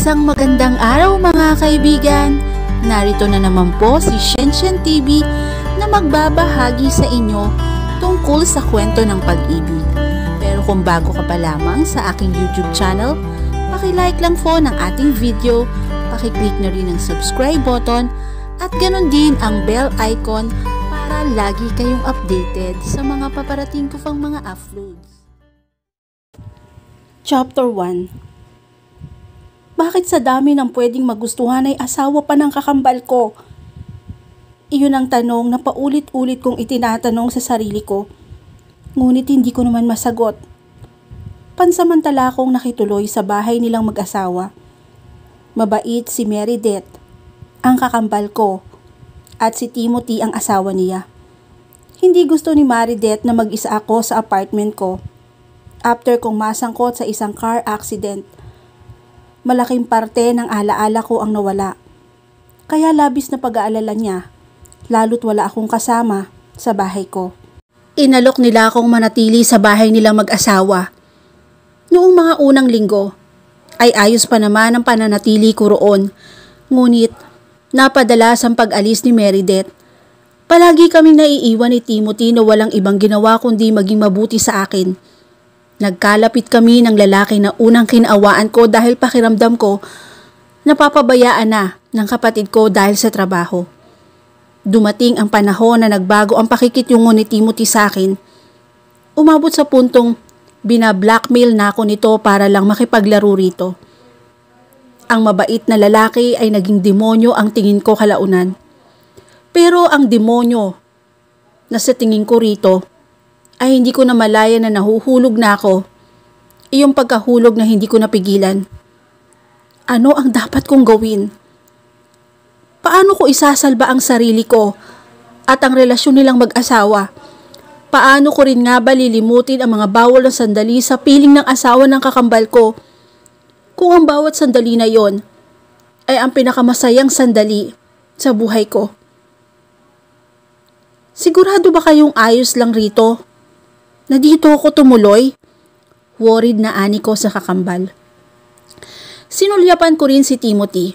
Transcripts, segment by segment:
Isang magandang araw mga kaibigan! Narito na naman po si Shenshen TV na magbabahagi sa inyo tungkol sa kwento ng pag-ibig. Pero kung bago ka pa lamang sa aking YouTube channel, paki-like lang po ng ating video, paki-click na rin ang subscribe button at ganon din ang bell icon para lagi kayong updated sa mga paparating ko pang mga uploads. Chapter 1. Bakit sa dami ng pwedeng magustuhan ay asawa pa ng kakambal ko? Iyon ang tanong na paulit-ulit kong itinatanong sa sarili ko. Ngunit hindi ko naman masagot. Pansamantala akong nakituloy sa bahay nilang mag-asawa. Mabait si Meredith, ang kakambal ko, at si Timothy ang asawa niya. Hindi gusto ni Meredith na mag-isa ako sa apartment ko. After kong masangkot sa isang car accident, malaking parte ng alaala ko ang nawala. Kaya labis na pag-aalala niya, lalo't wala akong kasama sa bahay ko. Inalok nila akong manatili sa bahay nilang mag-asawa. Noong mga unang linggo, ay ayos pa naman ang pananatili ko roon. Ngunit, napadalas ang pag-alis ni Meredith. Palagi kaming naiiwan ni Timothy na walang ibang ginawa kundi maging mabuti sa akin. Nagkalapit kami ng lalaki na unang kinaawaan ko dahil pakiramdam ko napapabayaan na ng kapatid ko dahil sa trabaho. Dumating ang panahon na nagbago ang pakikitungo ni Timothy sa akin. Umabot sa puntong binablackmail na ako nito para lang makipaglaro rito. Ang mabait na lalaki ay naging demonyo ang tingin ko kalaunan. Pero ang demonyo na sa tingin ko rito ay hindi ko na malaya na nahuhulog na ako. Iyong pagkahulog na hindi ko napigilan. Ano ang dapat kong gawin? Paano ko isasalba ang sarili ko at ang relasyon nilang mag-asawa? Paano ko rin nga ba lilimutin ang mga bawal na sandali sa piling ng asawa ng kakambal ko? Kung ang bawat sandali na yon ay ang pinakamasayang sandali sa buhay ko. Sigurado ba kayong ayos lang rito? Na dito ako tumuloy? Worried na ani ko sa kakambal. Sinulyapan ko rin si Timothy,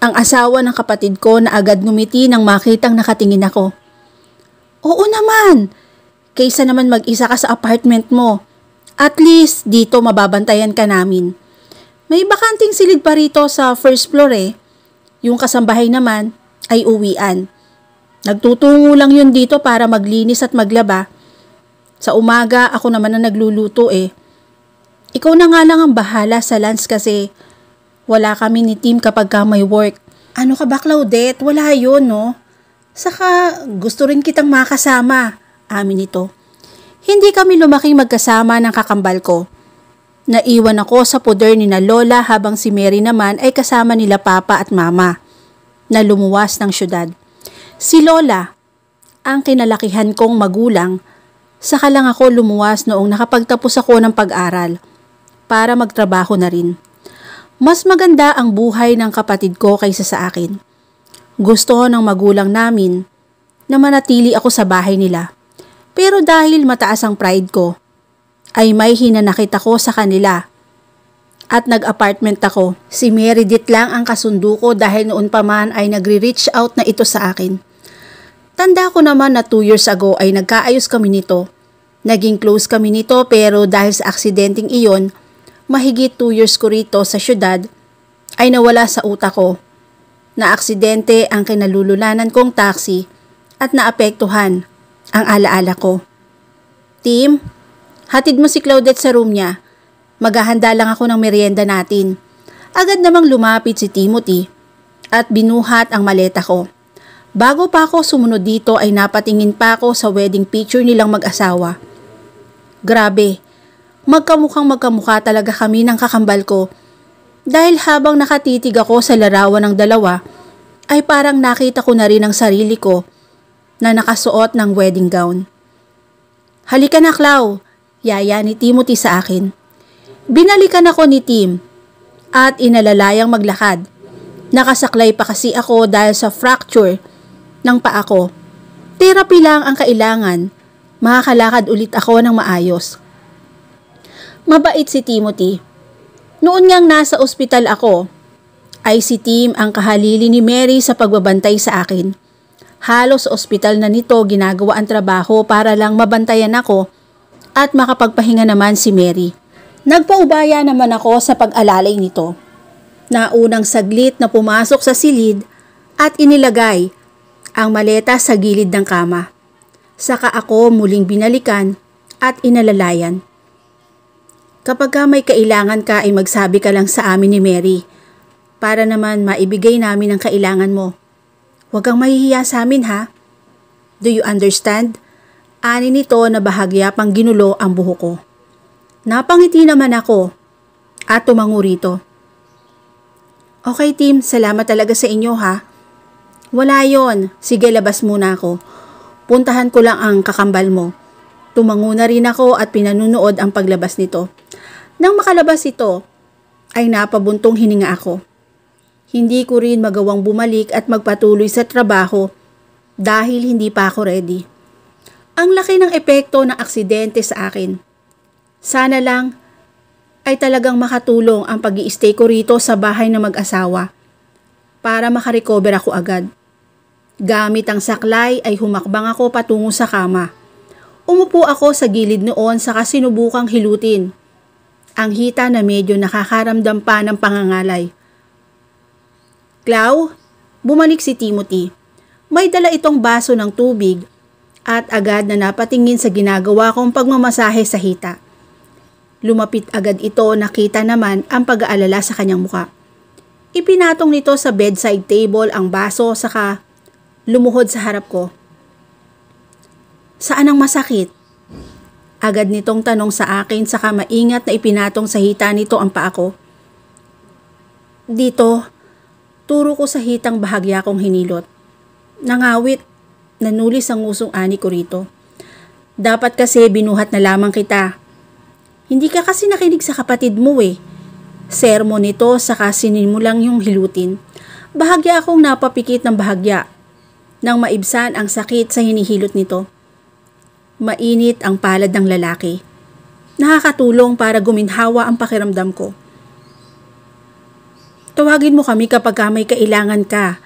ang asawa ng kapatid ko na agad ngumiti nang makitang nakatingin ako. Oo naman! Kaysa naman mag-isa ka sa apartment mo. At least dito mababantayan ka namin. May bakanting silid pa rito sa first floor eh. Yung kasambahay naman ay uwian. Nagtutungo lang yun dito para maglinis at maglaba. Sa umaga, ako naman ang nagluluto eh. Ikaw na nga lang ang bahala sa lunch kasi wala kami ni Tim kapag ka may work. Ano ka ba, Claudette? Wala yun, no? Saka gusto rin kitang makasama, amin ito. Hindi kami lumaking magkasama ng kakambal ko. Naiwan ako sa poder ni na Lola habang si Mary naman ay kasama nila Papa at Mama na lumuwas ng syudad. Si Lola, ang kinalakihan kong magulang, saka lang ako lumuwas noong nakapagtapos ako ng pag-aral para magtrabaho na rin. Mas maganda ang buhay ng kapatid ko kaysa sa akin. Gusto ng magulang namin na manatili ako sa bahay nila. Pero dahil mataas ang pride ko, ay may hinanakit ako sa kanila at nag-apartment ako. Si Meredith lang ang kasundo ko dahil noon pa man ay nagre-reach out na ito sa akin. Tanda ko naman na 2 years ago ay nagkaayos kami nito. Naging close kami nito pero dahil sa aksidenteng iyon, mahigit 2 years ko rito sa syudad ay nawala sa utak ko. Na aksidente ang kinalululanan kong taxi at naapektuhan ang alaala ko. Tim, hatid mo si Claudette sa room niya. Maghahanda lang ako ng merienda natin. Agad namang lumapit si Timothy at binuhat ang maleta ko. Bago pa ako sumunod dito ay napatingin pa ako sa wedding picture nilang mag-asawa. Grabe, magkamukha talaga kami ng kakambal ko. Dahil habang nakatitig ako sa larawan ng dalawa, ay parang nakita ko na rin ang sarili ko na nakasuot ng wedding gown. Halika na, Clau, yaya ni Timothy sa akin. Binalikan ako ni Tim at inalalayang maglakad. Nakasaklay pa kasi ako dahil sa fracture ng paa ko. Therapy lang ang kailangan. Makakalakad ulit ako ng maayos. Mabait si Timothy. Noon ngang nasa ospital ako, ay si Tim ang kahalili ni Mary sa pagbabantay sa akin. Halos sa ospital na nito ginagawa ang trabaho para lang mabantayan ako at makapagpahinga naman si Mary. Nagpaubaya naman ako sa pag-alalay nito. Naunang saglit na pumasok sa silid at inilagay ang maleta sa gilid ng kama. Saka ako muling binalikan at inalalayan. Kapag may kailangan ka ay magsabi ka lang sa amin ni Mary para naman maibigay namin ang kailangan mo. Huwag kang mahihiya sa amin ha. Do you understand? Ani nito na bahagya pang ginulo ang buhok ko. Napangiti naman ako at tumango rito. Okay Tim, salamat talaga sa inyo ha. Wala yon, sige labas muna ako. Puntahan ko lang ang kakambal mo. Tumango na rin ako at pinanunood ang paglabas nito. Nang makalabas ito, ay napabuntong hininga ako. Hindi ko rin magawang bumalik at magpatuloy sa trabaho dahil hindi pa ako ready. Ang laki ng epekto ng aksidente sa akin. Sana lang ay talagang makatulong ang pag-i-stay ko rito sa bahay ng mag-asawa para makarecover ako agad. Gamit ang saklay ay humakbang ako patungo sa kama. Umupo ako sa gilid noon saka sinubukang hilutin ang hita na medyo nakakaramdam pa ng pangangalay. Clau, bumalik si Timothy. May dala itong baso ng tubig at agad na napatingin sa ginagawa kong pagmamasahe sa hita. Lumapit agad ito, nakita naman ang pag-aalala sa kanyang muka. Ipinatong nito sa bedside table ang baso saka lumuhod sa harap ko. Saan ang masakit? Agad nitong tanong sa akin saka maingat na ipinatong sa hita nito ang paa ko. Dito, turo ko sa hitang bahagya kong hinilot. Nangawit, nanulis ang ngusong ani ko rito. Dapat kasi binuhat na lamang kita. Hindi ka kasi nakinig sa kapatid mo eh. Sermo nito saka sinimulang yung hilutin. Bahagya akong napapikit ng bahagya nang maibsan ang sakit sa hinihilot nito. Mainit ang palad ng lalaki. Nakakatulong para guminhawa ang pakiramdam ko. Tawagin mo kami kapag may kailangan ka.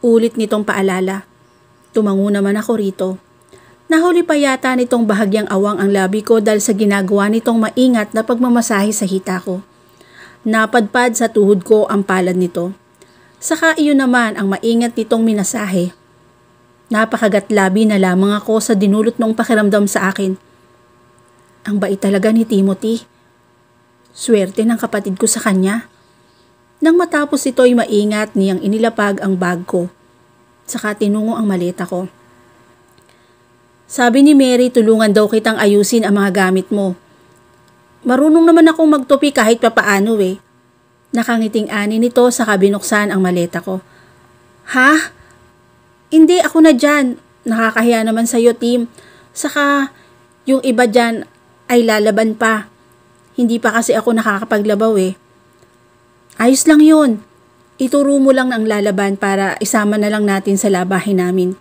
Ulit nitong paalala. Tumango naman ako rito. Nahuli pa yata nitong bahagyang awang ang labi ko dahil sa ginagawa nitong maingat na pagmamasahe sa hita ko. Napadpad sa tuhod ko ang palad nito. Saka iyon naman ang maingat nitong minasahe. Napakagatlabi na lamang ako sa dinulot nung pakiramdam sa akin. Ang bait talaga ni Timothy. Swerte ng kapatid ko sa kanya. Nang matapos ito'y maingat niyang inilapag ang bag ko. Saka tinungo ang maleta ko. Sabi ni Mary, tulungan daw kitang ayusin ang mga gamit mo. Marunong naman akong magtupi kahit papaano eh. Nakangiting ani nito saka binuksan ang maleta ko. Ha? Hindi, ako na dyan. Nakakahiya naman sa'yo, Tim. Saka, yung iba dyan ay lalaban pa. Hindi pa kasi ako nakakapaglabaw eh. Ayos lang yun. Ituro mo lang ang lalaban para isama na lang natin sa labahin namin.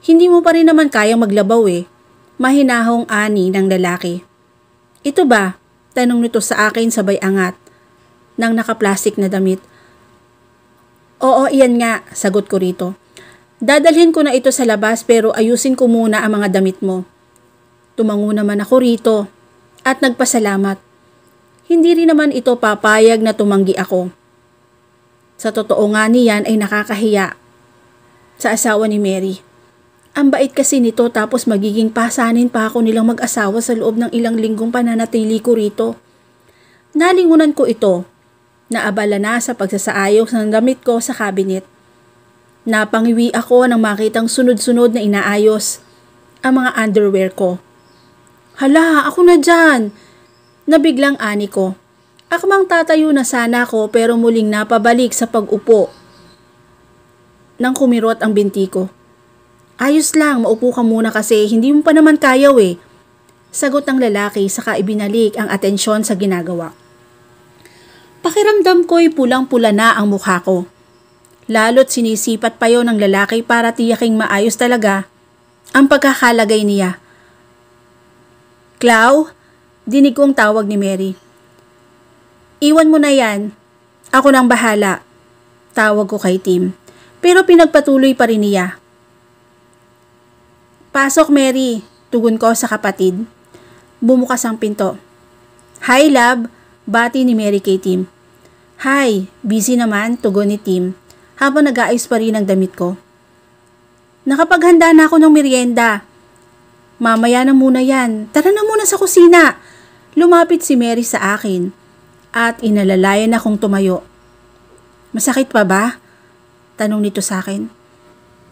Hindi mo pa rin naman kayang maglabaw eh. Mahinahong ani ng lalaki. Ito ba? Tanong nito sa akin sabay angat. Nang nakaplastik na damit. Oo, iyan nga, sagot ko rito. Dadalhin ko na ito sa labas pero ayusin ko muna ang mga damit mo. Tumango naman ako rito at nagpasalamat. Hindi rin naman ito papayag na tumanggi ako. Sa totoo nga niyan ay nakakahiya sa asawa ni Mary. Ang bait kasi nito tapos magiging pasanin pa ako nilang mag-asawa sa loob ng ilang linggong pananatili ko rito. Nalingunan ko ito. Naabala na sa pagsasaayos ng damit ko sa cabinet. Napangiwi ako nang makitang sunod-sunod na inaayos ang mga underwear ko. Hala, ako na dyan! Nabiglang ani ko. Akmang tatayo na sana ako pero muling napabalik sa pag-upo. Nang kumirot ang binti ko. Ayos lang, maupo ka muna kasi hindi mo pa naman kayaw eh. Sagot ng lalaki saka ibinalik ang atensyon sa ginagawa. Pakiramdam ko'y pulang-pula na ang mukha ko. Lalo't sinisipat pa yon ng lalaki para tiyaking maayos talaga ang pagkakalagay niya. Clau, dinig kong tawag ni Mary. Iwan mo na yan. Ako nang bahala, tawag ko kay Tim. Pero pinagpatuloy pa rin niya. Pasok, Mary, tugon ko sa kapatid. Bumukas ang pinto. Hi, love, bati ni Mary kay Tim. Hi, busy naman, tugon ni Tim, habang nag-aayos pa rin ang damit ko. Nakapaghanda na ako ng merienda. Mamaya na muna yan, tara na muna sa kusina. Lumapit si Mary sa akin at inalalayan akong tumayo. Masakit pa ba? Tanong nito sa akin.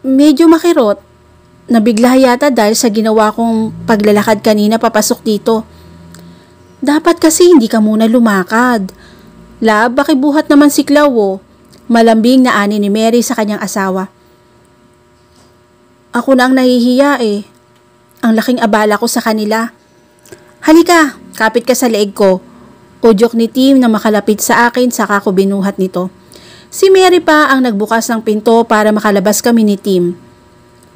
Medyo makirot. Nabigla yata dahil sa ginawa kong paglalakad kanina papasok dito. Dapat kasi hindi ka muna lumakad. Lab, bakibuhat naman si Clau. Malambing na ani ni Mary sa kanyang asawa. Ako na ang nahihiya eh. Ang laking abala ko sa kanila. Halika, kapit ka sa leeg ko. Udyok ni Tim na makalapit sa akin saka ko binuhat nito. Si Mary pa ang nagbukas ng pinto para makalabas kami ni Tim.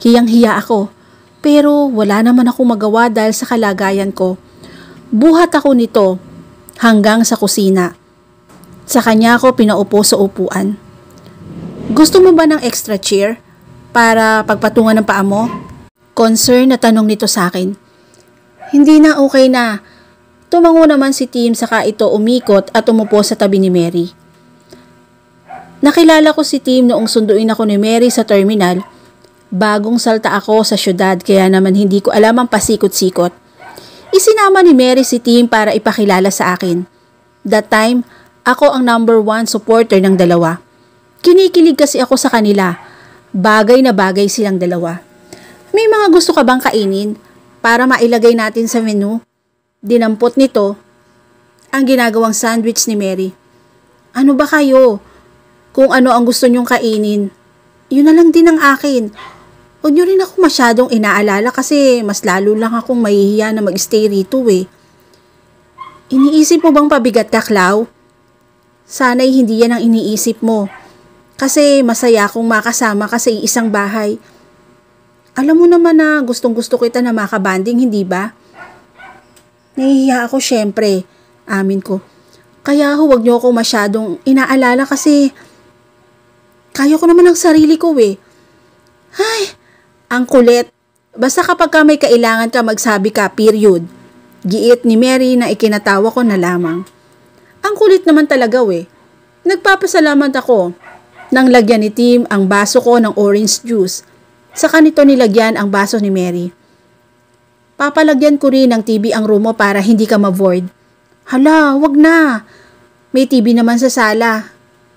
Hiyang-hiya ako, pero wala naman akong magawa dahil sa kalagayan ko. Buhat ako nito hanggang sa kusina. Sa kanya ako pinaupo sa upuan. Gusto mo ba ng extra chair para pagpatungan ng paa mo? Concern na tanong nito sa akin. Hindi na, okay na. Tumango naman si Tim saka ito umikot at umupo sa tabi ni Mary. Nakilala ko si Tim noong sunduin ako ni Mary sa terminal. Bagong salta ako sa syudad kaya naman hindi ko alam ang pasikot-sikot. Isinama ni Mary si Tim para ipakilala sa akin. That time, ako ang number 1 supporter ng dalawa. Kinikilig kasi ako sa kanila. Bagay na bagay silang dalawa. May mga gusto ka bang kainin para mailagay natin sa menu? Dinampot nito ang ginagawang sandwich ni Mary. Ano ba kayo? Kung ano ang gusto nyong kainin, yun na lang din ang akin. Huwag nyo rin ako masyadong inaalala kasi mas lalo lang akong mahihiya na mag-stay rito eh. Iniisip mo bang pabigat ka, Clau? Sana'y hindi yan ang iniisip mo. Kasi masaya akong makasama ka sa iisang bahay. Alam mo naman na gustong-gusto kita na makabanding, hindi ba? Nahihiya ako syempre, amin ko. Kaya huwag nyo ako masyadong inaalala kasi kaya ko naman ang sarili ko eh. Ay, ang kulit. Basta kapag ka may kailangan ka magsabi ka, period. Giit ni Mary na ikinatawa ko na lamang. Ang kulit naman talaga eh. Nagpapasalamat ako nang lagyan ni Tim ang baso ko ng orange juice. Saka nito nilagyan ang baso ni Mary. Papalagyan ko rin ng TV ang room mo para hindi ka ma-void. Hala, wag na. May TV naman sa sala.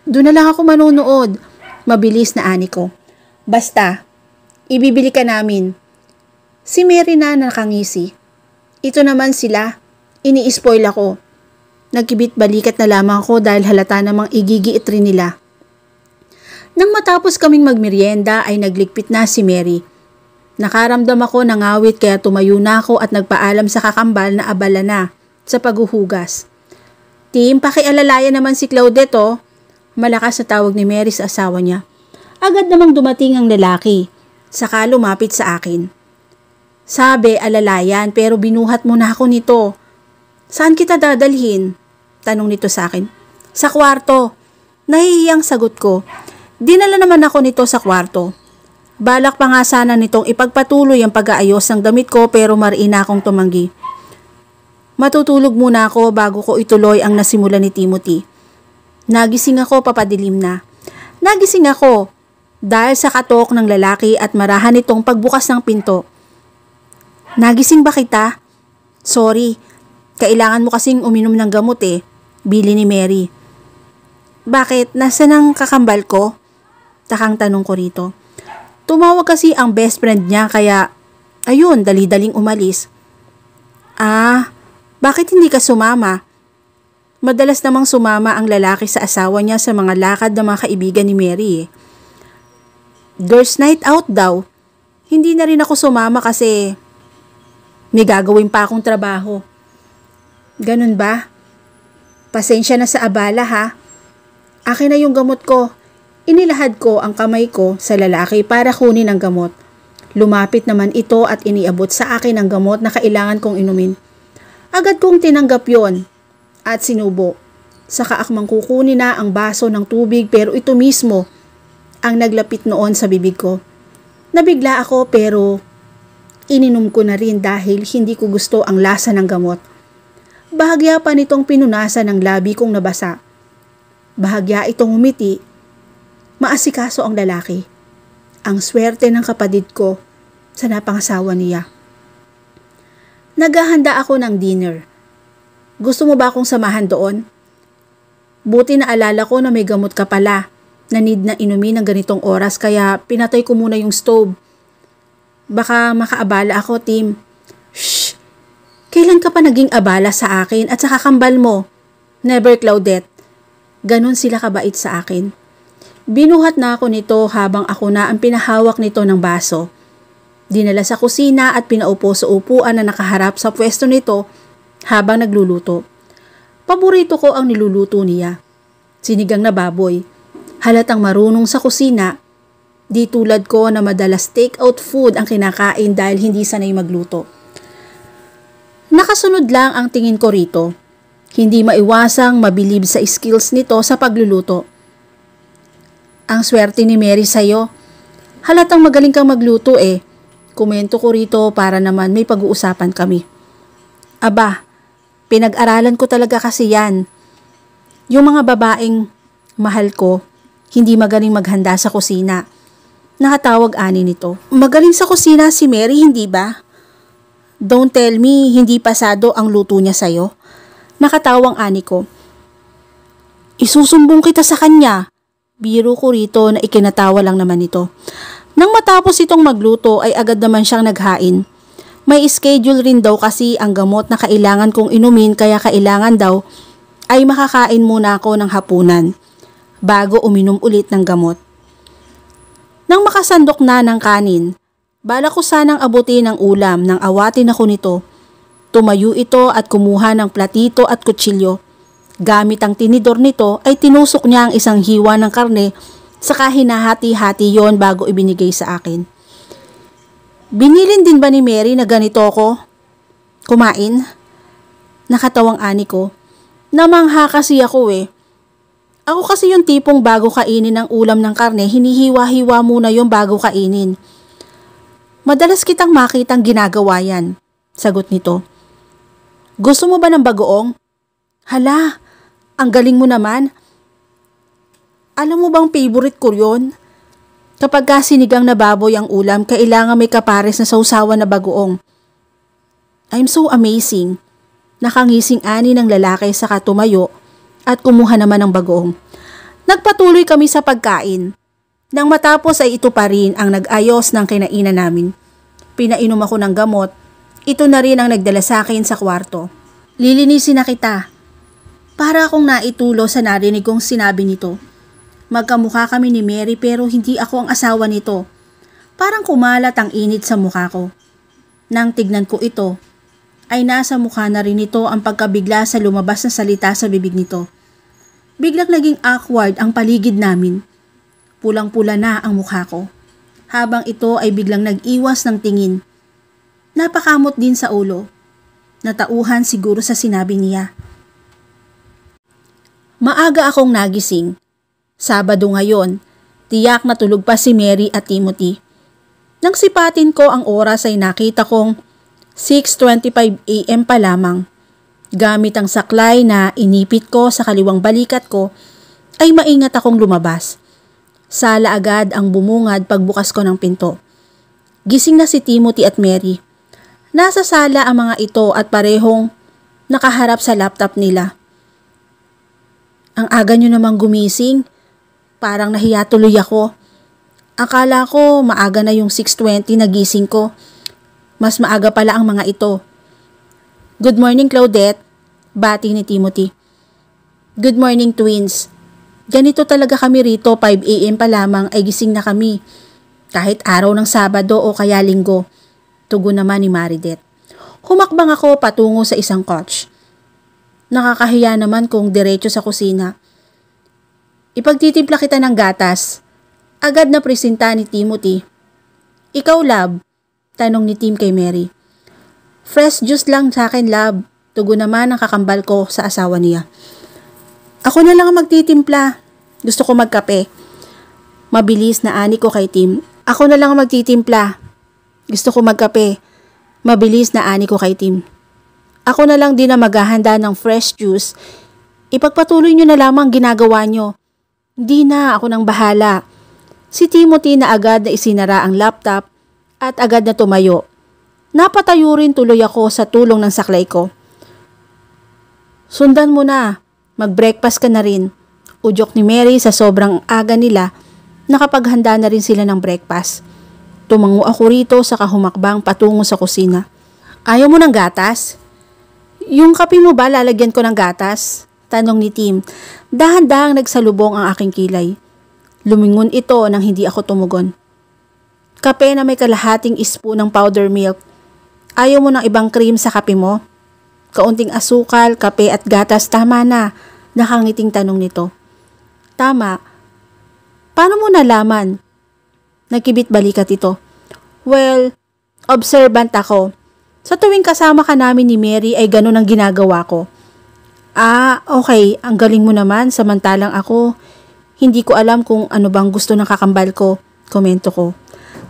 Doon na lang ako manonood. Mabilis na ani ko. Basta, ibibili ka namin. Si Mary na nakangisi. Ito naman sila. Ini-spoil ako. Nagkibit balikat na lamang ako dahil halata namang igigiit rin nila. Nang matapos kaming magmerienda ay nagligpit na si Mary. Nakaramdam ako ng awit kaya tumayo na ako at nagpaalam sa kakambal na abala na sa paghuhugas. Tim, pakialalayan naman si Claudette oh. Malakas na tawag ni Mary sa asawa niya. Agad namang dumating ang lalaki. Saka lumapit sa akin. Sabi, alalayan pero binuhat mo na ako nito. Saan kita dadalhin? Tanong nito sa akin. Sa kwarto. Nahihiyang sagot ko. Dinala naman ako nito sa kwarto. Balak pa nga sana nitong ipagpatuloy ang pag-aayos ng damit ko pero mariin akong tumanggi. Matutulog muna ako bago ko ituloy ang nasimula ni Timothy. Nagising ako papadilim na. Nagising ako dahil sa katok ng lalaki at marahan nitong pagbukas ng pinto. Nagising ba kita? Sorry, kailangan mo kasing uminom ng gamot eh, bili ni Mary. Bakit? Nasaan ang kakambal ko? Takang tanong ko rito. Tumawag kasi ang best friend niya kaya, ayun, dali-daling umalis. Ah, bakit hindi ka sumama? Madalas namang sumama ang lalaki sa asawa niya sa mga lakad ng mga kaibigan ni Mary eh. Girls night out daw. Hindi na rin ako sumama kasi may gagawin pa akong trabaho. Ganun ba? Pasensya na sa abala ha. Akin na yung gamot ko. Inilahad ko ang kamay ko sa lalaki para kunin ang gamot. Lumapit naman ito at iniabot sa akin ang gamot na kailangan kong inumin. Agad kong tinanggap yon at sinubo. Saka akmang kukunin na ang baso ng tubig pero ito mismo ang naglapit noon sa bibig ko. Nabigla ako pero ininom ko na rin dahil hindi ko gusto ang lasa ng gamot. Bahagya pa nitong pinunasan ng labi kong nabasa. Bahagya itong umiti. Maasikaso ang lalaki. Ang swerte ng kapatid ko sa napangasawa niya. Naghahanda ako ng dinner. Gusto mo ba akong samahan doon? Buti na alala ko na may gamot ka pala na need na inumin ng ganitong oras kaya pinatay ko muna yung stove. Baka makaabala ako, Tim. Shh! Kailan ka pa naging abala sa akin at sa kakambal mo? Never, Claudette. Ganon sila kabait sa akin. Binuhat na ako nito habang ako na ang pinahawak nito ng baso. Dinala sa kusina at pinaupo sa upuan na nakaharap sa pwesto nito habang nagluluto. Paborito ko ang niluluto niya. Sinigang na baboy. Halatang marunong sa kusina. Di tulad ko na madalas take-out food ang kinakain dahil hindi sanay magluto. Nakasunod lang ang tingin ko rito. Hindi maiwasang mabilib sa skills nito sa pagluluto. Ang swerte ni Mary sa'yo. Halatang magaling kang magluto eh. Komento ko rito para naman may pag-uusapan kami. Aba, pinag-aralan ko talaga kasi yan. Yung mga babaeng mahal ko, hindi magaling maghanda sa kusina. Nakatawag ani nito. Magaling sa kusina si Mary, hindi ba? Don't tell me, hindi pasado ang luto niya sa'yo. Nakatawang ani ko. Isusumbong kita sa kanya. Biro ko rito na ikinatawa lang naman ito. Nang matapos itong magluto ay agad naman siyang naghain. May schedule rin daw kasi ang gamot na kailangan kong inumin kaya kailangan daw ay makakain muna ako ng hapunan bago uminom ulit ng gamot. Nang makasandok na ng kanin, bala ko sanang abutin ang ulam nang awatin ako nito. Tumayo ito at kumuha ng platito at kutsilyo. Gamit ang tinidor nito ay tinusok niya ang isang hiwa ng karne saka hinahati-hati yon bago ibinigay sa akin. Binilin din ba ni Mary na ganito ako kumain? Nakatawang ani ko. Namangha kasi ako eh. Ako kasi yung tipong bago kainin ang ulam ng karne, hinihiwa-hiwa muna yung bago kainin. Madalas kitang makitang ginagawa yan, sagot nito. Gusto mo ba ng bagoong? Hala, ang galing mo naman. Alam mo bang favorite ko yun? Kapag sinigang na baboy ang ulam, kailangan may kapares na sausawan na bagoong. I'm so amazing. Nakangising ani ng lalaki sa tumayo at kumuha naman ng bagoong. Nagpatuloy kami sa pagkain. Nang matapos ay ito pa rin ang nag-ayos ng kinainan namin. Pinainom ako ng gamot. Ito na rin ang nagdala sa akin sa kwarto. Lilinisin na kita. Para akong naitulo sa narinig kong sinabi nito. Magkamukha kami ni Mary pero hindi ako ang asawa nito. Parang kumalat ang init sa mukha ko. Nang tignan ko ito, ay nasa mukha na rin ito ang pagkabigla sa lumabas na salita sa bibig nito. Biglang naging awkward ang paligid namin. Pulang-pula na ang mukha ko. Habang ito ay biglang nag-iwas ng tingin. Napakamot din sa ulo. Natauhan siguro sa sinabi niya. Maaga akong nagising. Sabado ngayon, tiyak na tulog pa si Mary at Timothy. Nang sipatin ko ang oras ay nakita kong 6:25 AM pa lamang. Gamit ang saklay na inipit ko sa kaliwang balikat ko, ay maingat akong lumabas. Sala agad ang bumungad pagbukas ko ng pinto. Gising na si Timothy at Mary. Nasa sala ang mga ito at parehong nakaharap sa laptop nila. Ang aga nyo namang gumising. Parang nahiya tuloy ako. Akala ko maaga na yung 6:20 na gising ko. Mas maaga pala ang mga ito. Good morning, Claudette. Bati ni Timothy. Good morning, twins. Ganito talaga kami rito, 5 AM pa lamang ay gising na kami. Kahit araw ng Sabado o kaya Linggo. Tugon naman ni Maridet. Humakbang ako patungo sa isang couch. Nakakahiya naman kung diretso sa kusina. Ipagtitimpla kita ng gatas. Agad na presenta ni Timothy. Ikaw, love? Tanong ni Tim kay Mary. Fresh juice lang sa akin, love. Tugon naman ang kakambal ko sa asawa niya. Ako na lang ang magtitimpla. Gusto ko magkape. Mabilis na ani ko kay Tim. Ako na lang ang magtitimpla. Gusto ko magkape. Mabilis na ani ko kay Tim. Ako na lang din na maghahanda ng fresh juice. Ipagpatuloy nyo na lamang ginagawa nyo. Hindi na, ako nang bahala. Si Timothy na agad na isinara ang laptop at agad na tumayo. Napatayo rin tuloy ako sa tulong ng saklay ko. Sundan mo na. Mag-breakfast ka na rin. Udyok ni Mary sa sobrang aga nila, nakapaghanda na rin sila ng breakfast. Tumango ako rito sa kahumakbang patungo sa kusina. Ayaw mo ng gatas? Yung kape mo ba lalagyan ko ng gatas? Tanong ni Tim. Dahan-dahang nagsalubong ang aking kilay. Lumingon ito nang hindi ako tumugon. Kape na may kalahating spoon ng powder milk. Ayaw mo ng ibang cream sa kape mo? Kaunting asukal, kape at gatas, tama na. Nakangiting tanong nito. Tama. Paano mo nalaman? Nagkibit balikat ito. Well, observant ako. Sa tuwing kasama ka namin ni Mary ay ganun ang ginagawa ko. Ah, okay. Ang galing mo naman, samantalang ako. Hindi ko alam kung ano bang gusto ng kakambal ko. Komento ko.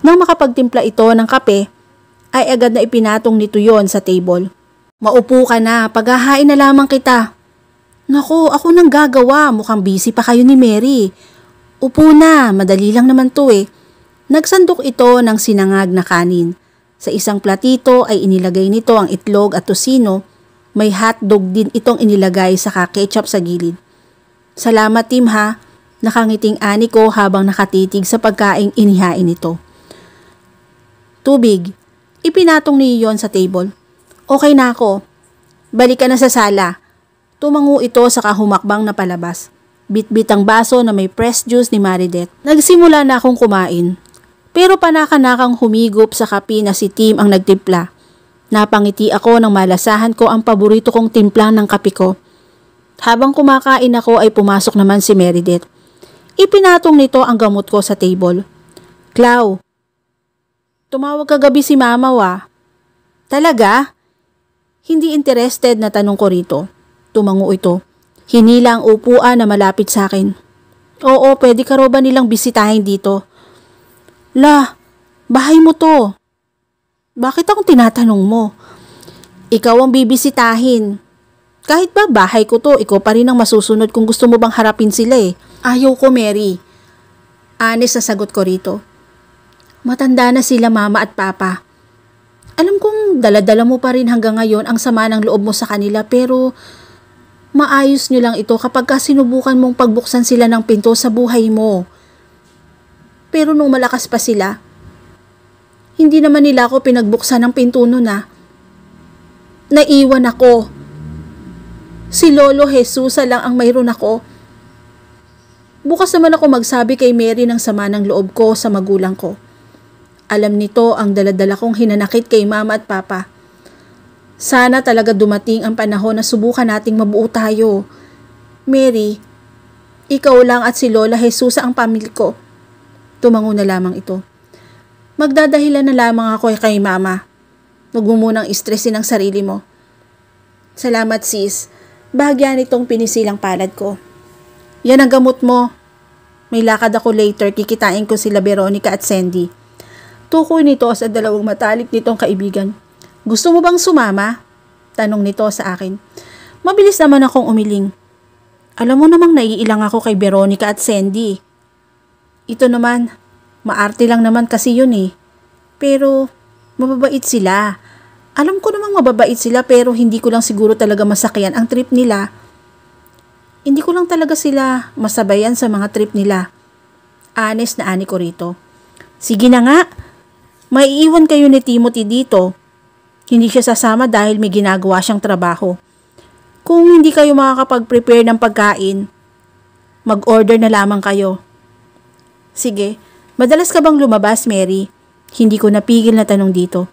Nang makapagtimpla ito ng kape, ay agad na ipinatong nito yon sa table. Maupo ka na, paghahain na lamang kita. Naku, ako nang gagawa, mukhang busy pa kayo ni Mary. Upo na, madali lang naman to eh. Nagsandok ito ng sinangag na kanin. Sa isang platito ay inilagay nito ang itlog at tosino. May hotdog din itong inilagay saka ketchup sa gilid. Salamat Tim ha, nakangiting ani ko habang nakatitig sa pagkaing inihain nito. Tubig, ipinatong niyo yon sa table. Okay na ako, balik ka na sa sala. Tumango ito sa kahumakbang na palabas. Bit-bit ang baso na may pressed juice ni Maridet. Nagsimula na akong kumain. Pero panakanakang humigop sa kape na si Tim ang nagtimpla. Napangiti ako nang malasahan ko ang paborito kong timpla ng kape ko. Habang kumakain ako ay pumasok naman si Maridet. Ipinatong nito ang gamot ko sa table. Clau, tumawag kagabi si Mama wa. Talaga? Hindi interested na tanong ko rito. Tumango ito. Hinila ang upuan na malapit sa akin. Oo, pwede ka raw ba nilang bisitahin dito? La, bahay mo to. Bakit akong tinatanong mo? Ikaw ang bibisitahin. Kahit ba bahay ko to, ikaw pa rin ang masusunod kung gusto mo bang harapin sila eh. Ayaw ko, Mary. Honest na sagot ko rito. Matanda na sila Mama at Papa. Alam kong dala-dala mo pa rin hanggang ngayon ang sama ng loob mo sa kanila pero maayos nyo lang ito kapag sinubukan mong pagbuksan sila ng pinto sa buhay mo. Pero nung malakas pa sila, hindi naman nila ako pinagbuksan ng pinto nun ah. Naiwan ako. Si Lolo Jesusa lang ang mayroon ako. Bukas naman ako magsabi kay Mary ng sama ng loob ko sa magulang ko. Alam nito ang daladala kong hinanakit kay Mama at Papa. Sana talaga dumating ang panahon na subukan nating mabuo tayo. Mary, ikaw lang at si Lola Jesusa ang pamilya ko. Tumango na lamang ito. Magdadahilan na lamang ako kay Mama. Huwag mo munang istresin ang sarili mo. Salamat sis. Bahagyan itong pinisilang palad ko. Yan ang gamot mo. May lakad ako later, kikitain ko sila Veronica at Sandy. Tukoy nito sa dalawang matalik nitong kaibigan. Gusto mo bang sumama? Tanong nito sa akin. Mabilis naman akong umiling. Alam mo namang naiilang ako kay Veronica at Sandy. Ito naman, maarte lang naman kasi yun eh. Pero, mababait sila. Alam ko namang mababait sila pero hindi ko lang siguro talaga masakyan ang trip nila. Hindi ko lang talaga sila masabayan sa mga trip nila. Honest na ani ko rito. Sige na nga, maiiwan kayo ni Timothy dito. Hindi siya sasama dahil may ginagawa siyang trabaho. Kung hindi kayo makakapag-prepare ng pagkain, mag-order na lamang kayo. Sige, madalas ka bang lumabas, Mary? Hindi ko napigil na tanong dito.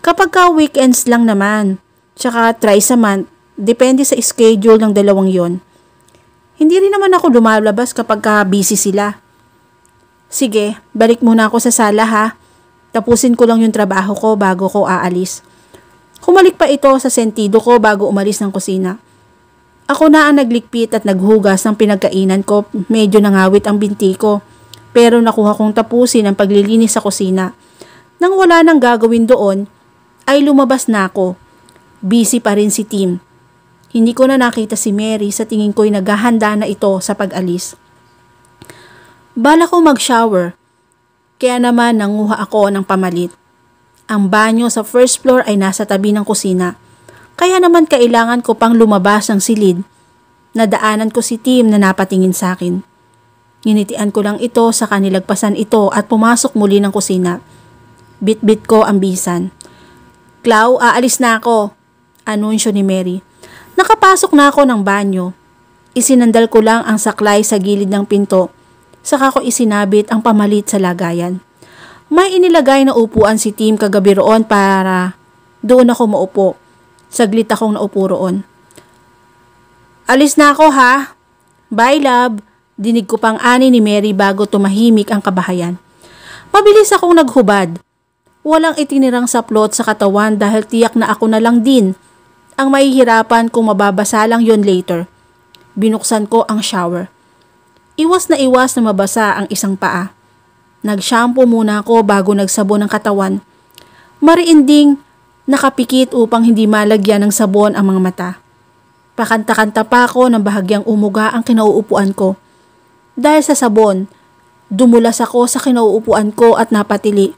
Kapag ka weekends lang naman, tsaka thrice a month, depende sa schedule ng dalawang yon. Hindi rin naman ako lumalabas kapag ka busy sila. Sige, balik muna ako sa sala ha. Tapusin ko lang yung trabaho ko bago ko aalis. Humalik pa ito sa sentido ko bago umalis ng kusina. Ako na ang naglikpit at naghugas ng pinagkainan ko. Medyo nangawit ang binti ko. Pero nakuha kong tapusin ang paglilinis sa kusina. Nang wala nang gagawin doon, ay lumabas na ako. Busy pa rin si Tim. Hindi ko na nakita si Mary, sa tingin ko'y naghahanda na ito sa pag-alis. Bala ko mag-shower, kaya naman nanguha ako ng pamalit. Ang banyo sa first floor ay nasa tabi ng kusina. Kaya naman kailangan ko pang lumabas ng silid. Nadaanan ko si Tim na napatingin sa akin. Nginitian ko lang ito sa kanilagpasan ito at pumasok muli ng kusina. Bit-bit ko ang bisan. Clau, aalis na ako, anunsyo ni Mary. Nakapasok na ako ng banyo. Isinandal ko lang ang saklay sa gilid ng pinto. Saka ko isinabit ang pamalit sa lagayan. May inilagay na upuan si Tim kagabi roon para doon ako maupo. Saglit akong naupo roon. Alis na ako ha. Bye love. Dinig ko pang ani ni Mary bago tumahimik ang kabahayan. Mabilis akong naghubad. Walang itinirang saplot sa katawan dahil tiyak na ako na lang din ang mahihirapan kung mababasa lang yon later. Binuksan ko ang shower. Iwas na mabasa ang isang paa. Nag-shampoo muna ako bago nagsabon ng katawan. Mariinding nakapikit upang hindi malagyan ng sabon ang mga mata. Pakanta-kanta pa ako ng bahagyang umuga ang kinauupuan ko. Dahil sa sabon, dumulas ako sa kinauupuan ko at napatili.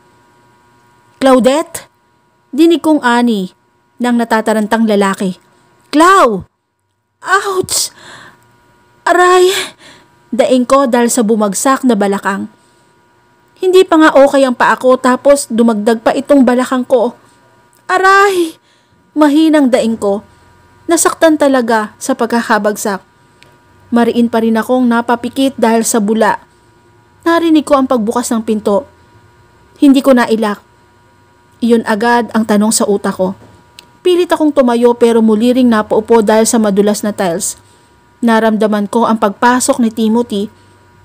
Claudette? Dinig kong ani ng natatarantang lalaki. Clau! Ouch! Aray! Daing ko dahil sa bumagsak na balakang. Hindi pa nga okay ang paa ko tapos dumagdag pa itong balakang ko. Aray! Mahinang daing ko. Nasaktan talaga sa pagkakabagsak. Mariin pa rin akong napapikit dahil sa bula. Narinig ko ang pagbukas ng pinto. Hindi ko nailak. Iyon agad ang tanong sa utak ko. Pilit akong tumayo pero muli ring napaupo dahil sa madulas na tiles. Naramdaman ko ang pagpasok ni Timothy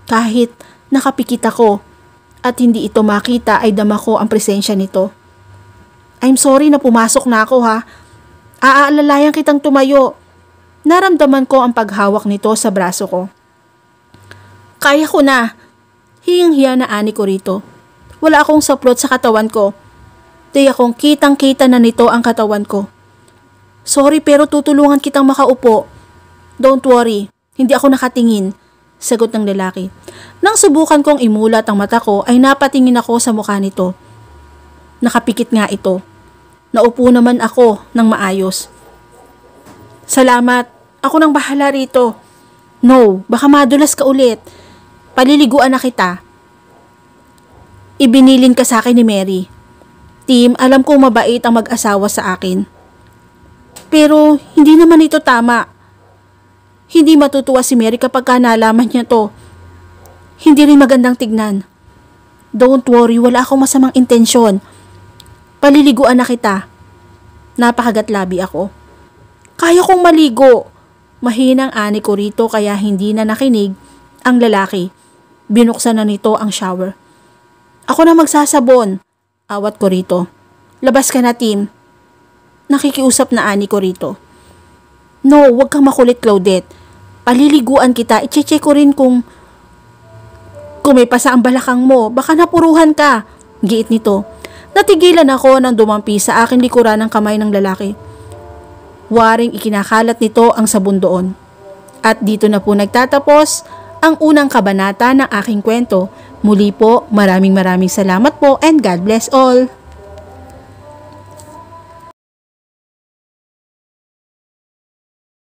kahit nakapikit ako at hindi ito makita ay dama ko ang presensya nito. I'm sorry na pumasok na ako ha. Aalalayan kitang tumayo. Naramdaman ko ang paghawak nito sa braso ko. Kaya ko na. Hiyang-hiya na ani ko rito. Wala akong saplot sa katawan ko. Di akong kitang-kita na nito ang katawan ko. Sorry pero tutulungan kitang makaupo. Don't worry, hindi ako nakatingin, sagot ng lalaki. Nang subukan kong imulat ang mata ko ay napatingin ako sa mukha nito. Nakapikit nga ito. Naupo naman ako ng maayos. Salamat, ako nang bahala rito. No, baka madulas ka ulit. Paliliguan na kita. Ibinilin ka sa akin ni Mary. Tim, alam kong mabait ang mag-asawa sa akin. Pero hindi naman ito tama. Hindi matutuwa si Mary kapag nalaman niya to. Hindi rin magandang tignan. Don't worry, wala akong masamang intensyon. Paliliguan na kita. Napakagatlabi ako. Kaya kong maligo. Mahinang ani ko rito kaya hindi na nakinig ang lalaki. Binuksan na nito ang shower. Ako na magsasabon. Awat ko rito. Labas ka na, Tim. Nakikiusap na ani ko rito. No, wag kang makulit, Claudette. Paliliguan kita. I-check ko rin kung may pasa ang balakang mo. Baka napuruhan ka. Giit nito. Natigilan ako nang dumampi sa aking likuran ng kamay ng lalaki. Waring ikinakalat nito ang sabon doon. At dito na po nagtatapos ang unang kabanata ng aking kwento. Muli po, maraming salamat po and God bless all.